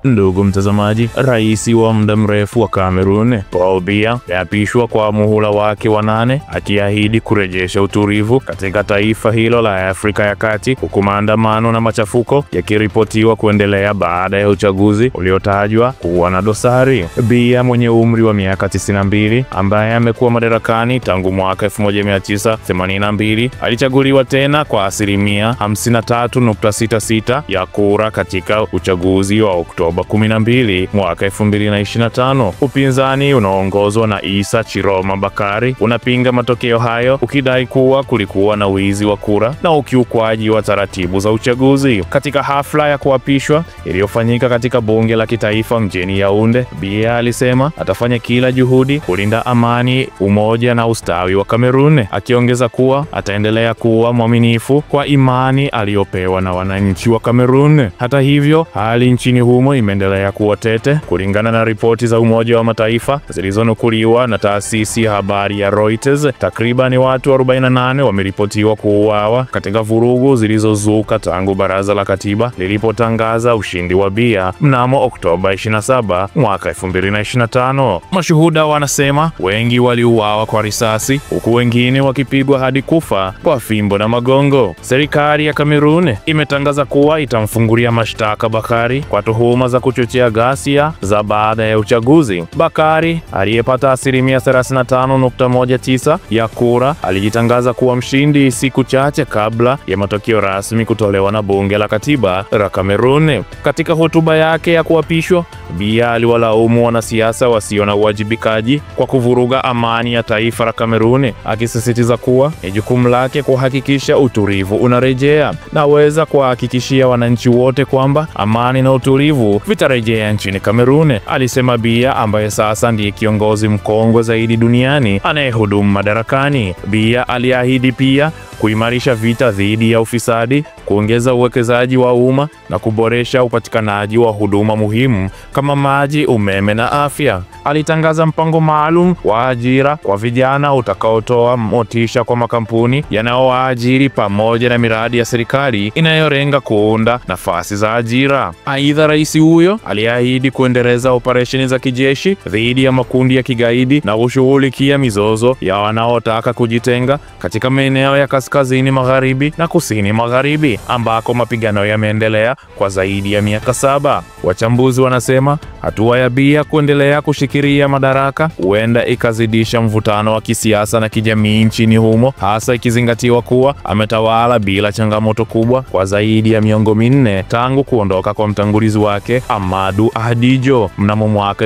Ndugu mtazamaji, rais wa muda mrefu wa Kamerun, Paul Biya, ameapishwa kwa muhula wake wa 8, akiahidi kurejesha utulivu katika taifa hilo la Afrika ya Kati, huku maandamano na machafuko yakiripotiwa kuendelea baada ya uchaguzi uliotajwa kuwa na dosari. Biya mwenye umri wa miaka 92, ambaye amekuwa madarakani tangu mwaka 1982, alichaguliwa tena kwa asilimia 53.66 ya kura katika uchaguzi wa Oktoba 12 mwaka 2025. Upinzani unaoongozwa na Issa Chiroma Bakari unapinga matokeo hayo, ukidai kuwa kulikuwa na wizi wa kura na ukiukwaji wa taratibu za uchaguzi. Katika hafla ya kuapishwa iliyofanyika katika bunge la kitaifa mjini Yaounde, Biya alisema atafanya kila juhudi kulinda amani, umoja na ustawi wa Kamerun, akiongeza kuwa ataendelea kuwa mwaminifu kwa imani aliyopewa na wananchi wa Kamerun. Hata hivyo, hali nchini humo imeendelea kuwa tete. Kulingana na ripoti za Umoja wa Mataifa zilizonukuliwa na taasisi ya habari ya Reuters, takriban watu 48 wameripotiwa kuuawa katika vurugu zilizozuka tangu baraza la katiba lilipotangaza ushindi wa Biya mnamo Oktoba 27 mwaka 2025. Mashuhuda wanasema wengi waliuawa kwa risasi, huku wengine wakipigwa hadi kufa kwa fimbo na magongo. Serikali ya Kamerun imetangaza kuwa itamfungulia mashtaka Bakari kwa tuhuma za kuchochea ghasia za baada ya uchaguzi. Bakari, aliyepata asilimia 35.19 ya kura, alijitangaza kuwa mshindi siku chache kabla ya matokeo rasmi kutolewa na bunge la katiba la Kamerun. Katika hotuba yake ya kuapishwa, Biya aliwalaumu wanasiasa wasio na uwajibikaji kwa kuvuruga amani ya taifa la Kamerun, akisisitiza kuwa ni jukumu lake kuhakikisha utulivu unarejea. Naweza kuhakikishia wananchi wote kwamba amani na utulivu vitarejea nchini Kamerun, alisema Biya, ambaye sasa ndiye kiongozi mkongwe zaidi duniani anayehudumu madarakani. Biya aliahidi pia kuimarisha vita dhidi ya ufisadi, kuongeza uwekezaji wa umma na kuboresha upatikanaji wa huduma muhimu kama maji, umeme na afya. Alitangaza mpango maalum wa ajira kwa vijana utakaotoa motisha kwa makampuni yanayowaajiri pamoja na miradi ya serikali inayolenga kuunda nafasi za ajira. Aidha, rais huyo aliahidi kuendeleza operesheni za kijeshi dhidi ya makundi ya kigaidi na kushughulikia mizozo ya wanaotaka kujitenga katika maeneo ya kaskazini magharibi na kusini magharibi, ambako mapigano yameendelea kwa zaidi ya miaka 7. Wachambuzi wanasema hatua ya Biya kuendelea kushikilia madaraka huenda ikazidisha mvutano wa kisiasa na kijamii nchini humo, hasa ikizingatiwa kuwa ametawala bila changamoto kubwa kwa zaidi ya miongo 4 tangu kuondoka kwa mtangulizi wake Amadou Ahidjo mnamo mwaka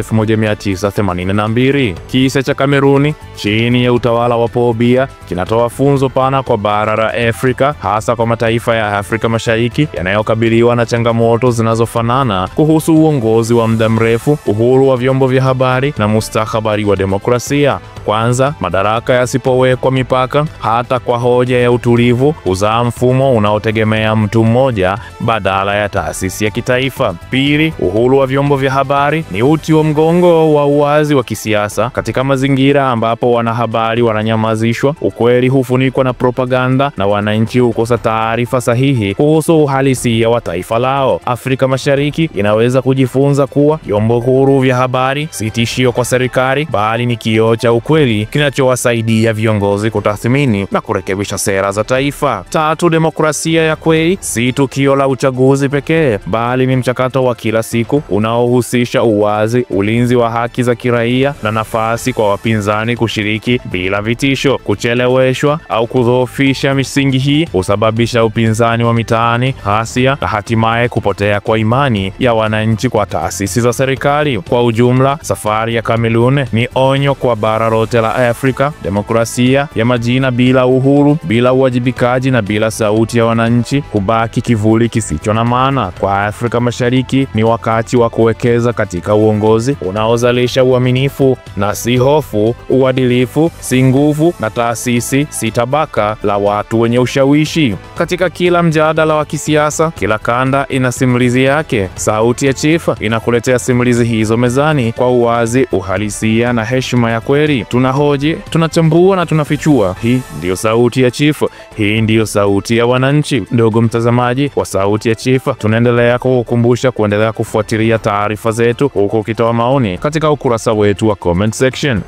1982. Kisa cha Kameruni chini ya utawala wa Paul Biya kinatoa funzo pana kwa bara la Afrika, hasa kwa mataifa ya Afrika Mashariki yanayokabiliwa na changamoto zinazofanana kuhusu uongozi wa muda mrefu, uhuru wa vyombo vya habari na mustakabali wa demokrasia. Kwanza, madaraka yasipowekwa mipaka hata kwa hoja ya utulivu huzaa mfumo unaotegemea mtu mmoja badala ya taasisi ya kitaifa. Pili, uhuru wa vyombo vya habari ni uti wa mgongo wa uwazi wa kisiasa. Katika mazingira ambapo wanahabari wananyamazishwa, ukweli hufunikwa na propaganda na wananchi hukosa taarifa sahihi kuhusu uhalisia wa taifa lao. Afrika Mashariki inaweza kujifunza kuwa vyombo huru vya habari si tishio kwa serikali, bali ni kioo cha ukweli kinachowasaidia viongozi kutathmini na kurekebisha sera za taifa. Tatu, demokrasia ya kweli si tukio la uchaguzi pekee, bali ni mchakato wa kila siku unaohusisha uwazi, ulinzi wa haki za kiraia na nafasi kwa wapinzani kushiriki bila vitisho. Kucheleweshwa au kudhoofisha misingi hii husababisha upinzani wa mitaani, ghasia na hatimaye kupotea kwa imani ya wananchi kwa taasisi za serikali. Kwa ujumla, safari ya Kamerun ni onyo kwa bara lote la Afrika. Demokrasia ya majina bila uhuru, bila uwajibikaji na bila sauti ya wananchi hubaki kivuli kisicho na maana. Kwa Afrika Mashariki ni wakati wa kuwekeza katika uongozi unaozalisha uaminifu na si hofu, uadilifu si nguvu, na taasisi si tabaka la watu wenye ushawishi. Katika kila mjadala wa kisiasa, kila kanda ina simulizi yake. Sauti ya Chief inakuletea simulizi hizo mezani kwa uwazi, uhalisia na heshima ya kweli. Tunahoji, tunachambua na tunafichua. Hii ndiyo Sauti ya Chief. Hii ndiyo sauti ya wananchi. Ndugu mtazamaji wa Sauti ya Chief, tunaendelea kukukumbusha kuendelea kufuatilia taarifa zetu huku ukitoa maoni katika ukurasa wetu wa comment section.